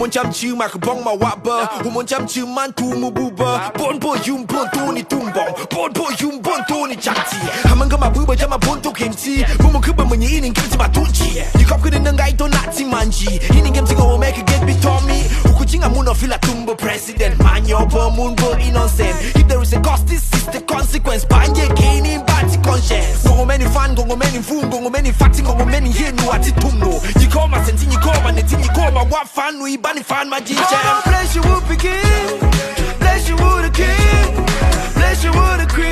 muốn chăm chư mà không bong mà wạ bơ muốn chăm chư man tu mu bu bơ bốn bộ yum bốn tu ni tung bong bốn bộ yum bốn tu ni chặt chi hắn mình có mà bự bơ cho mà bốn tu kiếm chi muốn cứ bơ mình nhìn nhìn kiếm chi mà tuôn chi you không cứ đến nâng gai tôi nát chi man chi nhìn nhìn kiếm chi go make it get me Tommy huku chính muốn nó feel like tumbo president man yo bơ muốn bơ innocent if there is a cost this is the consequence bang ye gain in bad conscience go many fan go many fool go many facting go many here no ati tum no you call my sense you call my net you call my what fan we ban fan my G jam bless you would begin bless you would a king bless you would a queen